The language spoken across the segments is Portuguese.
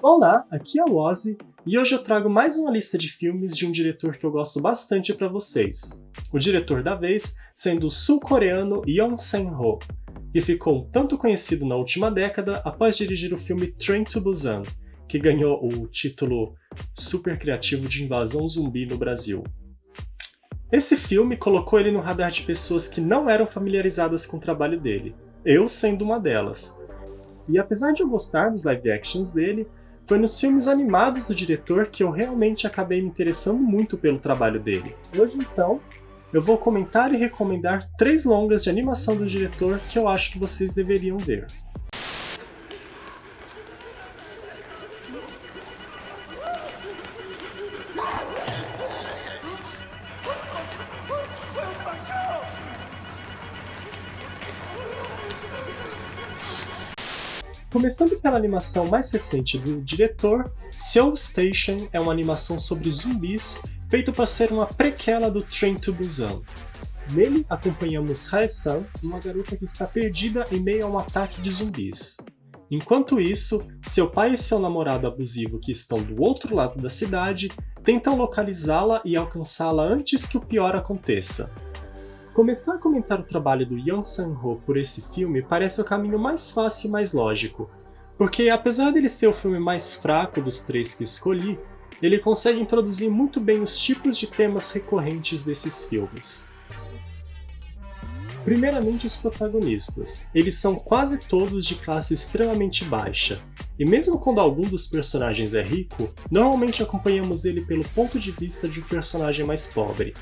Olá, aqui é o Ozzy e hoje eu trago mais uma lista de filmes de um diretor que eu gosto bastante para vocês. O diretor da vez sendo o sul-coreano Yeon Sang-ho, que ficou tanto conhecido na última década após dirigir o filme Train to Busan, que ganhou o título super criativo de invasão zumbi no Brasil. Esse filme colocou ele no radar de pessoas que não eram familiarizadas com o trabalho dele, eu sendo uma delas. E apesar de eu gostar dos live actions dele, foi nos filmes animados do diretor que eu realmente acabei me interessando muito pelo trabalho dele. Hoje então, eu vou comentar e recomendar 3 longas de animação do diretor que eu acho que vocês deveriam ver. Começando pela animação mais recente do diretor, Seoul Station é uma animação sobre zumbis feito para ser uma prequela do Train to Busan. Nele acompanhamos Hae-san, uma garota que está perdida em meio a um ataque de zumbis. Enquanto isso, seu pai e seu namorado abusivo que estão do outro lado da cidade tentam localizá-la e alcançá-la antes que o pior aconteça. Começar a comentar o trabalho do Yeon Sang-ho por esse filme parece o caminho mais fácil e mais lógico, porque apesar dele ser o filme mais fraco dos 3 que escolhi, ele consegue introduzir muito bem os tipos de temas recorrentes desses filmes. Primeiramente os protagonistas, eles são quase todos de classe extremamente baixa, e mesmo quando algum dos personagens é rico, normalmente acompanhamos ele pelo ponto de vista de um personagem mais pobre.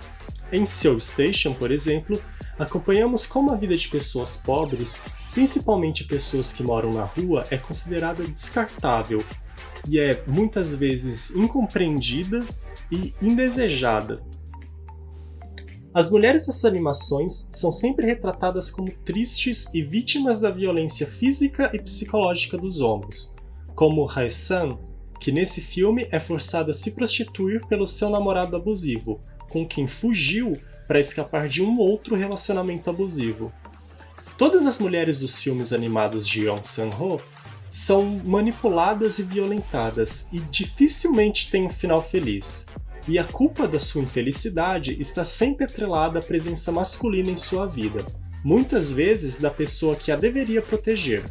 Em Seoul Station, por exemplo, acompanhamos como a vida de pessoas pobres, principalmente pessoas que moram na rua, é considerada descartável e é muitas vezes incompreendida e indesejada. As mulheres dessas animações são sempre retratadas como tristes e vítimas da violência física e psicológica dos homens, como Hae-san, que nesse filme é forçada a se prostituir pelo seu namorado abusivo, com quem fugiu para escapar de um outro relacionamento abusivo. Todas as mulheres dos filmes animados de Yeon Sang-ho são manipuladas e violentadas e dificilmente têm um final feliz. E a culpa da sua infelicidade está sempre atrelada à presença masculina em sua vida, muitas vezes da pessoa que a deveria proteger.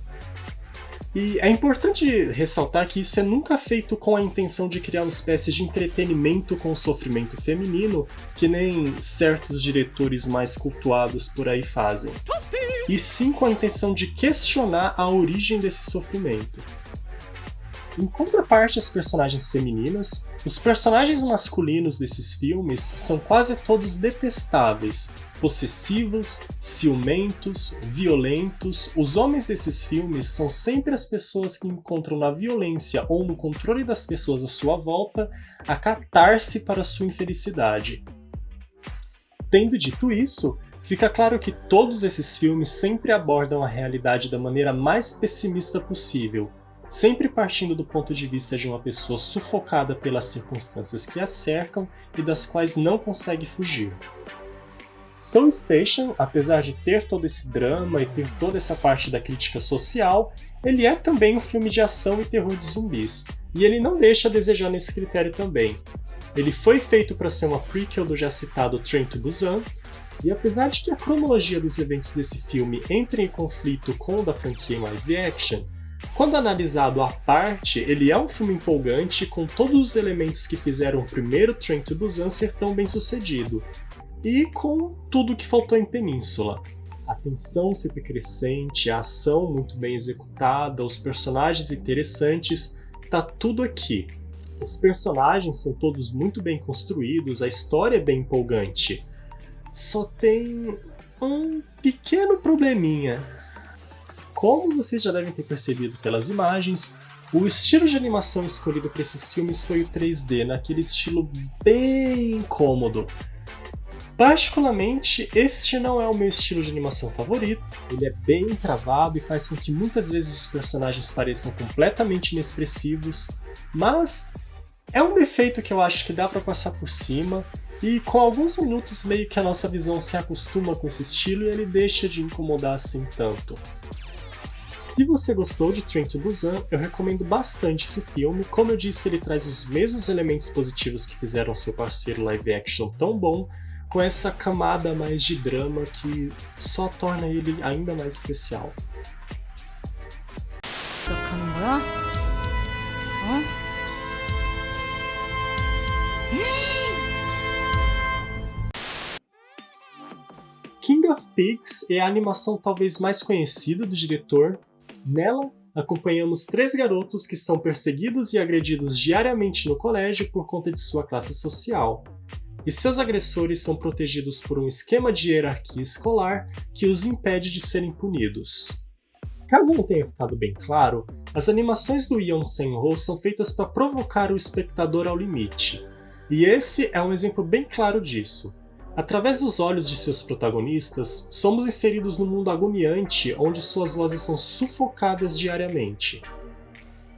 E é importante ressaltar que isso é nunca feito com a intenção de criar uma espécie de entretenimento com o sofrimento feminino, que nem certos diretores mais cultuados por aí fazem, e sim com a intenção de questionar a origem desse sofrimento. Em contraparte às personagens femininas, os personagens masculinos desses filmes são quase todos detestáveis, possessivos, ciumentos, violentos. Os homens desses filmes são sempre as pessoas que encontram na violência ou no controle das pessoas à sua volta a catarse para sua infelicidade. Tendo dito isso, fica claro que todos esses filmes sempre abordam a realidade da maneira mais pessimista possível, sempre partindo do ponto de vista de uma pessoa sufocada pelas circunstâncias que a cercam e das quais não consegue fugir. Seoul Station, apesar de ter todo esse drama e ter toda essa parte da crítica social, ele é também um filme de ação e terror de zumbis, e ele não deixa a desejar nesse critério também. Ele foi feito para ser uma prequel do já citado Train to Busan, e apesar de que a cronologia dos eventos desse filme entre em conflito com o da franquia em live action, quando analisado à parte, ele é um filme empolgante com todos os elementos que fizeram o primeiro Train to Busan ser tão bem sucedido, e com tudo que faltou em Península. A tensão sempre crescente, a ação muito bem executada, os personagens interessantes, tá tudo aqui. Os personagens são todos muito bem construídos, a história é bem empolgante. Só tem um pequeno probleminha. Como vocês já devem ter percebido pelas imagens, o estilo de animação escolhido para esses filmes foi o 3D, naquele estilo bem incômodo. Particularmente, este não é o meu estilo de animação favorito, ele é bem travado e faz com que muitas vezes os personagens pareçam completamente inexpressivos, mas é um defeito que eu acho que dá para passar por cima, e com alguns minutos meio que a nossa visão se acostuma com esse estilo e ele deixa de incomodar assim tanto. Se você gostou de Train to Busan, eu recomendo bastante esse filme. Como eu disse, ele traz os mesmos elementos positivos que fizeram seu parceiro live action tão bom, com essa camada mais de drama que só torna ele ainda mais especial. King of Pigs é a animação talvez mais conhecida do diretor. Nela, acompanhamos 3 garotos que são perseguidos e agredidos diariamente no colégio por conta de sua classe social. E seus agressores são protegidos por um esquema de hierarquia escolar que os impede de serem punidos. Caso não tenha ficado bem claro, as animações do Yeon Sang-ho são feitas para provocar o espectador ao limite. E esse é um exemplo bem claro disso. Através dos olhos de seus protagonistas, somos inseridos num mundo agoniante onde suas vozes são sufocadas diariamente.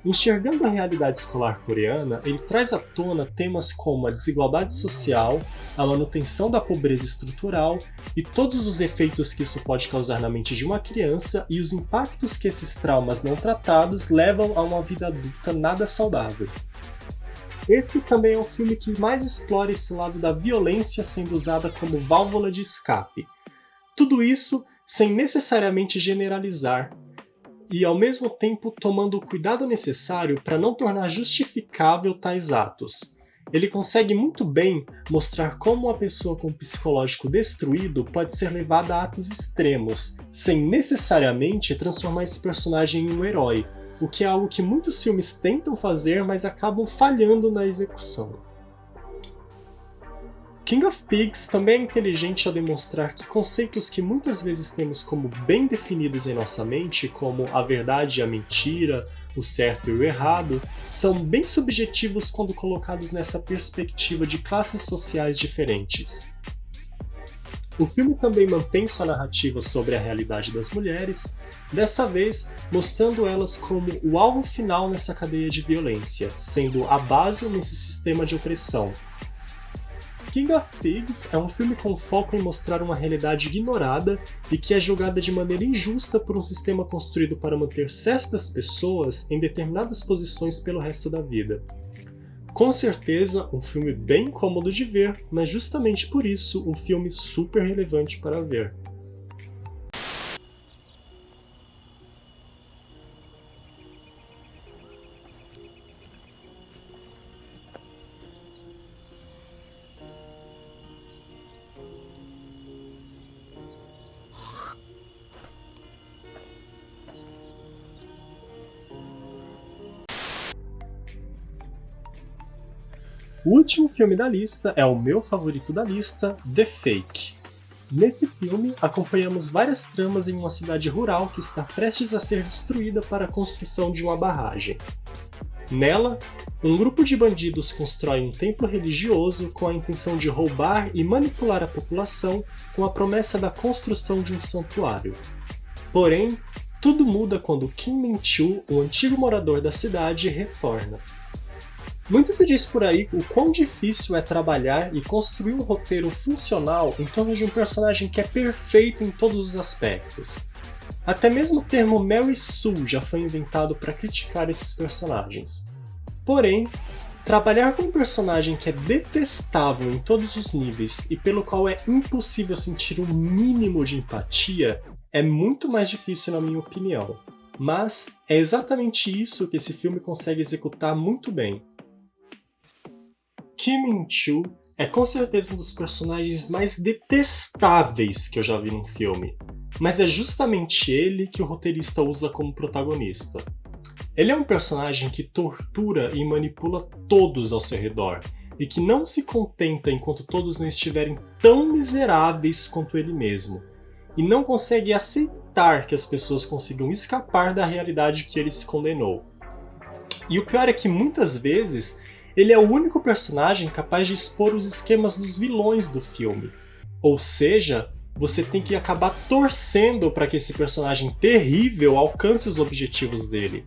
Enxergando a realidade escolar coreana, ele traz à tona temas como a desigualdade social, a manutenção da pobreza estrutural e todos os efeitos que isso pode causar na mente de uma criança e os impactos que esses traumas não tratados levam a uma vida adulta nada saudável. Esse também é um filme que mais explora esse lado da violência sendo usada como válvula de escape. Tudo isso sem necessariamente generalizar, e ao mesmo tempo tomando o cuidado necessário para não tornar justificável tais atos. Ele consegue muito bem mostrar como uma pessoa com o psicológico destruído pode ser levada a atos extremos, sem necessariamente transformar esse personagem em um herói, o que é algo que muitos filmes tentam fazer, mas acabam falhando na execução. King of Pigs também é inteligente ao demonstrar que conceitos que muitas vezes temos como bem definidos em nossa mente, como a verdade e a mentira, o certo e o errado, são bem subjetivos quando colocados nessa perspectiva de classes sociais diferentes. O filme também mantém sua narrativa sobre a realidade das mulheres, dessa vez mostrando elas como o alvo final nessa cadeia de violência, sendo a base nesse sistema de opressão. King of Pigs é um filme com foco em mostrar uma realidade ignorada e que é julgada de maneira injusta por um sistema construído para manter certas pessoas em determinadas posições pelo resto da vida. Com certeza, um filme bem cômodo de ver, mas justamente por isso, um filme super relevante para ver. O último filme da lista é o meu favorito da lista, The Fake. Nesse filme, acompanhamos várias tramas em uma cidade rural que está prestes a ser destruída para a construção de uma barragem. Nela, um grupo de bandidos constrói um templo religioso com a intenção de roubar e manipular a população com a promessa da construção de um santuário. Porém, tudo muda quando Kim Min-chul, um antigo morador da cidade, retorna. Muito se diz por aí o quão difícil é trabalhar e construir um roteiro funcional em torno de um personagem que é perfeito em todos os aspectos. Até mesmo o termo Mary Sue já foi inventado para criticar esses personagens. Porém, trabalhar com um personagem que é detestável em todos os níveis e pelo qual é impossível sentir um mínimo de empatia é muito mais difícil na minha opinião. Mas é exatamente isso que esse filme consegue executar muito bem. Kim Min-chul é com certeza um dos personagens mais detestáveis que eu já vi num filme, mas é justamente ele que o roteirista usa como protagonista. Ele é um personagem que tortura e manipula todos ao seu redor, e que não se contenta enquanto todos não estiverem tão miseráveis quanto ele mesmo, e não consegue aceitar que as pessoas consigam escapar da realidade que ele se condenou. E o pior é que muitas vezes ele é o único personagem capaz de expor os esquemas dos vilões do filme. Ou seja, você tem que acabar torcendo para que esse personagem terrível alcance os objetivos dele.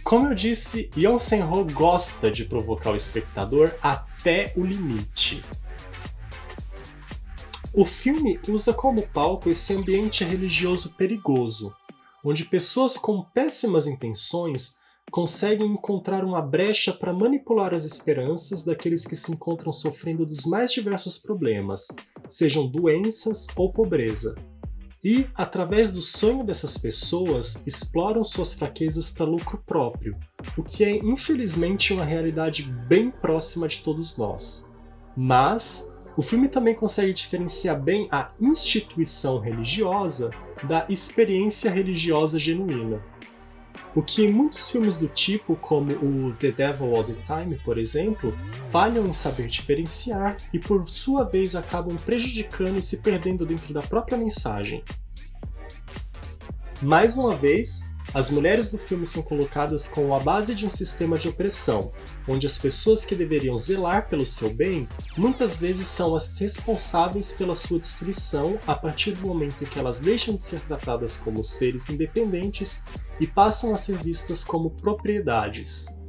Como eu disse, Yeon Sang-ho gosta de provocar o espectador até o limite. O filme usa como palco esse ambiente religioso perigoso, onde pessoas com péssimas intenções conseguem encontrar uma brecha para manipular as esperanças daqueles que se encontram sofrendo dos mais diversos problemas, sejam doenças ou pobreza. E, através do sonho dessas pessoas, exploram suas fraquezas para lucro próprio, o que é infelizmente uma realidade bem próxima de todos nós. Mas o filme também consegue diferenciar bem a instituição religiosa da experiência religiosa genuína. O que muitos filmes do tipo, como o The Devil All the Time, por exemplo, falham em saber diferenciar e por sua vez acabam prejudicando e se perdendo dentro da própria mensagem. Mais uma vez, as mulheres do filme são colocadas como a base de um sistema de opressão, onde as pessoas que deveriam zelar pelo seu bem muitas vezes são as responsáveis pela sua destruição a partir do momento em que elas deixam de ser tratadas como seres independentes e passam a ser vistas como propriedades.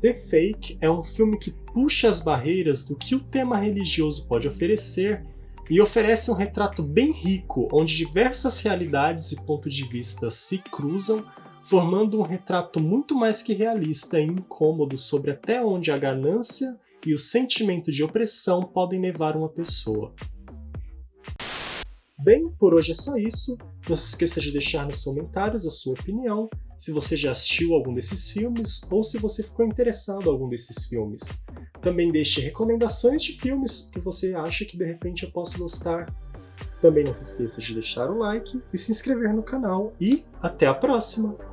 The Fake é um filme que puxa as barreiras do que o tema religioso pode oferecer e oferece um retrato bem rico, onde diversas realidades e pontos de vista se cruzam, formando um retrato muito mais que realista e incômodo sobre até onde a ganância e o sentimento de opressão podem levar uma pessoa. Bem, por hoje é só isso. Não se esqueça de deixar nos comentários a sua opinião, se você já assistiu algum desses filmes ou se você ficou interessado em algum desses filmes. Também deixe recomendações de filmes que você acha que de repente eu posso gostar. Também não se esqueça de deixar o like e se inscrever no canal. E até a próxima!